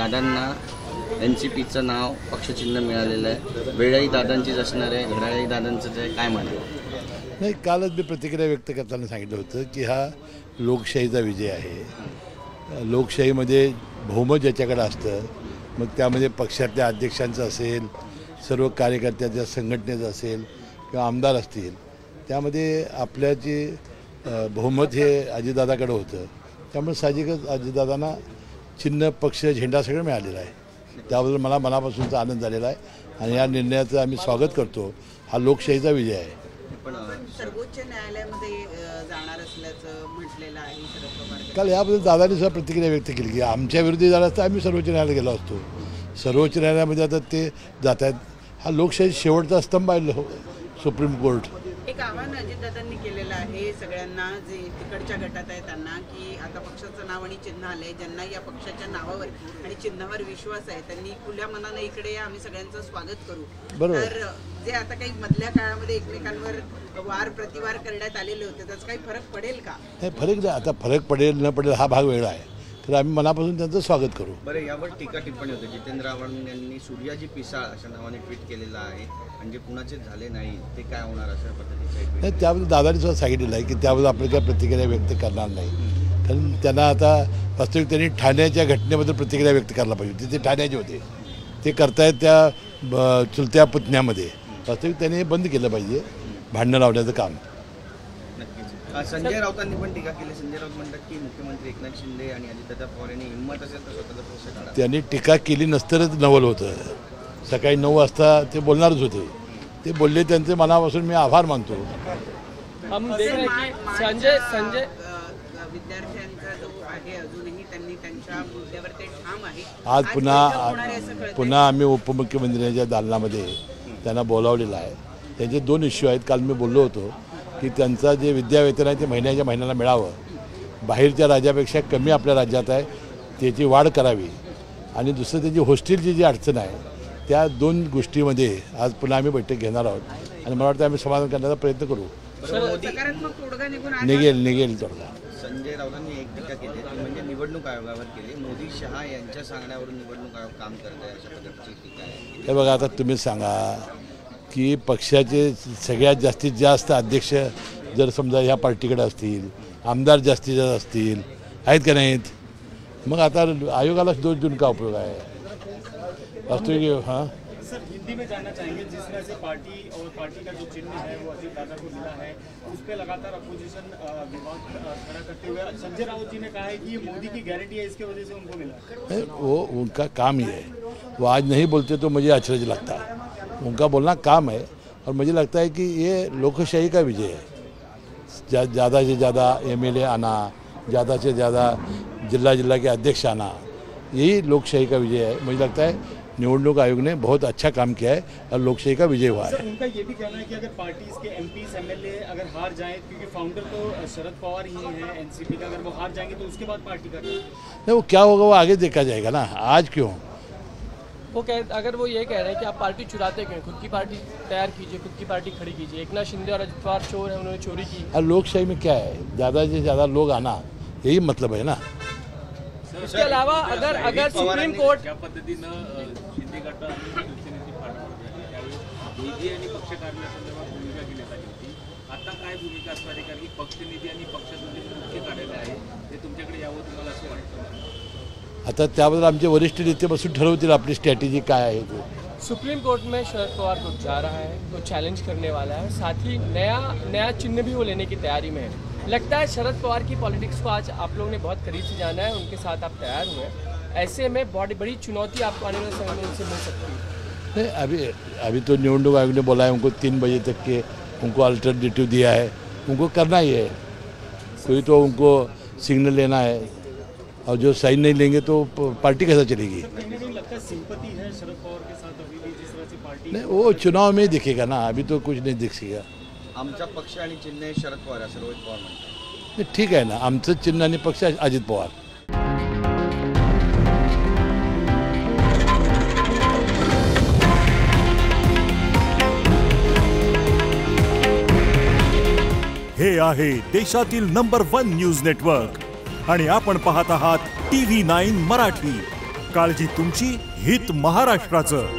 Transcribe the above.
दादांना NCPचं नाव पक्षचिन्ह मिळालेलं आहे, वेळही दादांचीच असणार आहे, घड्याळही दादांचंच आहे, काय म्हणतो? नाही, कालच मी प्रतिक्रिया व्यक्त करताना सांगितलं होतं की हा लोकशाहीचा विजय आहे। लोकशाहीमध्ये बहुमत ज्याच्याकडे असतं, मग त्यामध्ये पक्षातल्या अध्यक्षांचं असेल, सर्व कार्यकर्त्यांच्या संघटनेचं असेल किंवा आमदार असतील, त्यामध्ये आपल्या जे बहुमत हे अजितदादाकडे होतं, त्यामुळे साहजिकच अजितदादांना चिन्ह, पक्ष, झेंडा सगळं मिळालेलं आहे। त्याबद्दल मला मनापासूनचा आनंद झालेला आहे आणि या निर्णयाचं आम्ही स्वागत करतो। हा लोकशाहीचा विजय आहे। पण सर्वोच्च न्यायालयामध्ये जाणार असल्याचं म्हटलेलं आहे शरद पवार। काल याबद्दल दादांनी सुद्धा प्रतिक्रिया व्यक्त केली की आमच्या विरोधी झाला असता आम्ही सर्वोच्च न्यायालयात गेलो असतो। सर्वोच्च न्यायालयामध्ये आता ते जात आहेत। हा लोकशाही शेवटचा स्तंभ आहे सुप्रीम कोर्ट। एक आव्हान अजितदादांनी केलेलं आहे सगळ्यांना, जे तिकडच्या गटात आहे त्यांना, की आता पक्षाचं नाव आणि चिन्ह आलंय, ज्यांना या पक्षाच्या नावावर आणि चिन्हावर विश्वास आहे त्यांनी खुल्या मनानं इकडे या, आम्ही सगळ्यांचं स्वागत करू। बरोबर। तर जे आता काही मधल्या काळामध्ये एकमेकांवर वार प्रतिवार करण्यात आलेले होते, त्याचा काही फरक पडेल का? नाही, फरक नाही। आता फरक पडेल न पडेल हा भाग वेगळा आहे, तर आम्ही मनापासून त्यांचं स्वागत करू। बरं, यावर टीका टिप्पणी होते। जितेंद्र आव्हाड यांनी सूर्याजी पिसाळ अशा नावाने ट्विट केलेलं आहे, म्हणजे कुणाचे झाले नाही ते काय होणार अशा पद्धतीचं नाही, त्याबद्दल दादांनी सुद्धा सांगितलेलं आहे की त्याबद्दल आपली काय प्रतिक्रिया व्यक्त करणार नाही, कारण त्यांना आता वास्तविक त्यांनी ठाण्याच्या घटनेबद्दल प्रतिक्रिया व्यक्त करायला पाहिजे होती। ते ठाण्याचे होते, ते करतायत त्या चुलत्या पुतण्यामध्ये, वास्तविक त्यांनी बंद केलं पाहिजे भांडणं लावण्याचं काम। संजय राऊतांनी पण टीका केली। संजय राऊत म्हणतात की मुख्यमंत्री एकनाथ शिंदे आणि अजितदादा पवार यांनी हिंमत असेल तर स्वतःचा पक्ष काढा। त्यांनी टीका केली नसतंच नवल होतं। सकाळी 9 वाजता ते बोलणारच होते, ते बोलले, त्यांचे मनापासून मी आभार मानतो। हम देख रहे हैं की संजय विद्यार्थ्यांचा जो आहे अजूनही त्यांनी त्यांच्या मुद्द्यावर ते ठाम आहे। आज पुन्हा आम्ही उपमुख्यमंत्र्यांच्या दालनामध्ये त्यांना बोलावलेलं आहे। त्यांचे 2 इश्यू आहेत। काल मी बोललो होतो की त्यांचा जे विद्यावेतन आहे ते महिन्याला मिळावं, बाहेरच्या राज्यापेक्षा कमी आपल्या राज्यात आहे त्याची वाढ करावी, आणि दुसरं त्याची हॉस्टेलची जी अडचण आहे त्या 2 गोष्टीमध्ये आज पुन्हा आम्ही बैठक घेणार आहोत आणि मला वाटतं आम्ही समाधान करण्याचा प्रयत्न करू। सकारात्मक तोडगा निघेल तोडगा। संजय राऊतांनी एक टीका केली ती म्हणजे निवडणूक आयोगावर केली। मोदी शहा यांच्या सांगण्यावरून निवडणूक आयोग काम करत आहे अशा पद्धतीची टीका आहे। हे बघा, आता तुम्ही सांगा की पक्षाचे सगळ्यात जास्तीत जास्त अध्यक्ष जर समजा ह्या पार्टीकडे असतील, आमदार जास्तीत जास्त असतील, आहेत का नाहीत, मग आता आयोगाला दोष देऊन का उपयोग आहे? वास्तविक हाँ सर, हिंदी में जानना चाहेंगे, जिस तरह से पार्टी और पार्टी का जो चिन्ह है वो अजित दादा को मिला है, उस पर लगातार अपोजिशन विवाद खड़ा करते हुए संजय राउत जी ने कहा है कि ये मोदी की गारंटी है, इसके वजह से उनको मिला। वो उनका काम ही है, वो आज नहीं बोलते तो मुझे अचरज लगता है। उनका बोलना काम है और मुझे लगता है कि ये लोकशाही का विजय है। ज़्यादा से ज़्यादा MLA आना, ज़्यादा से ज़्यादा जिला के अध्यक्ष आना, यही लोकशाही का विजय है। मुझे लगता है निवडणूक आयोग ने बहुत अच्छा काम किया है और लोकशाही का विजय हुआ है। उनका ये भी कहना है कि अगर पार्टी के MPs MLA अगर हार जाए, क्योंकि फाउंडर तो शरद पवार ही हैं NCP का, अगर वो हार जाएंगे तो उसके बाद पार्टी का नहीं, वो क्या होगा वो आगे देखा जाएगा ना, आज क्यों? वो अगर वो ये कह रहे हैं कि आप पार्टी चुराते क्यों, खुद की पार्टी तैयार कीजिए, खुद की पार्टी खड़ी कीजिए। एकनाथ शिंदे और अजित पवार चोर हैं, उन्होंने चोरी की। और लोकशाही में क्या है, ज़्यादा से ज़्यादा लोग आना, यही मतलब है ना। इसके अलावा अगर सुप्रीम कोर्ट शिंदे गट आणि शिवसेनेची फाट त्यावेळी निधी आणि पक्ष कार्यालयासंदर्भात भूमिका घेण्यात आली होती, आता काय भूमिका असणार आहे? कारण की पक्ष निधी आणि पक्षाचं जे मुख्य कार्यालय आहे ते तुमच्याकडे यावं तुम्हाला असं वाटतं? आता त्याबद्दल आमचे वरिष्ठ नेते बसून ठरवतील आपली स्ट्रॅटेजी काय आहे ते। सुप्रीम कोर्ट में शरद पवार को जा रहा है, वो चैलेंज करने वाला है, साथ ही नया चिन्ह भी वो लेने की तैयारी में है। लगता है शरद पवार की पॉलिटिक्स को आज आप लोगों ने बहुत करीब से जाना है, उनके साथ आप तैयार हुए हैं, ऐसे में बहुत बड़ी चुनौती आपको आने वाले समय में उनसे मिल सकती है। नहीं, अभी तो निवडणूक आयोग ने बोला है उनको 3 बजे तक के उनको अल्टरनेटिव दिया है, उनको करना ही है। कोई तो उनको सिग्नल लेना है, और जो साइन नहीं लेंगे तो पार्टी कैसा चलेगी? सिंपैथी है शरद पवार के साथ अभी भी, जिस तरह से पार्टी नहीं, वो चुनाव में ही दिखेगा ना, अभी तो कुछ नहीं दिखेगा। आमचा पक्ष आणि चिन्ह शरद पवार असं रोहित पवार म्हणतात। ठीक आहे ना, आमचं चिन्ह आणि पक्ष अजित पवार। हे आहे देशातील नंबर 1 न्यूज नेटवर्क आणि आपण पाहत आहात TV9 मराठी। काळजी तुमची, हित महाराष्ट्राचं.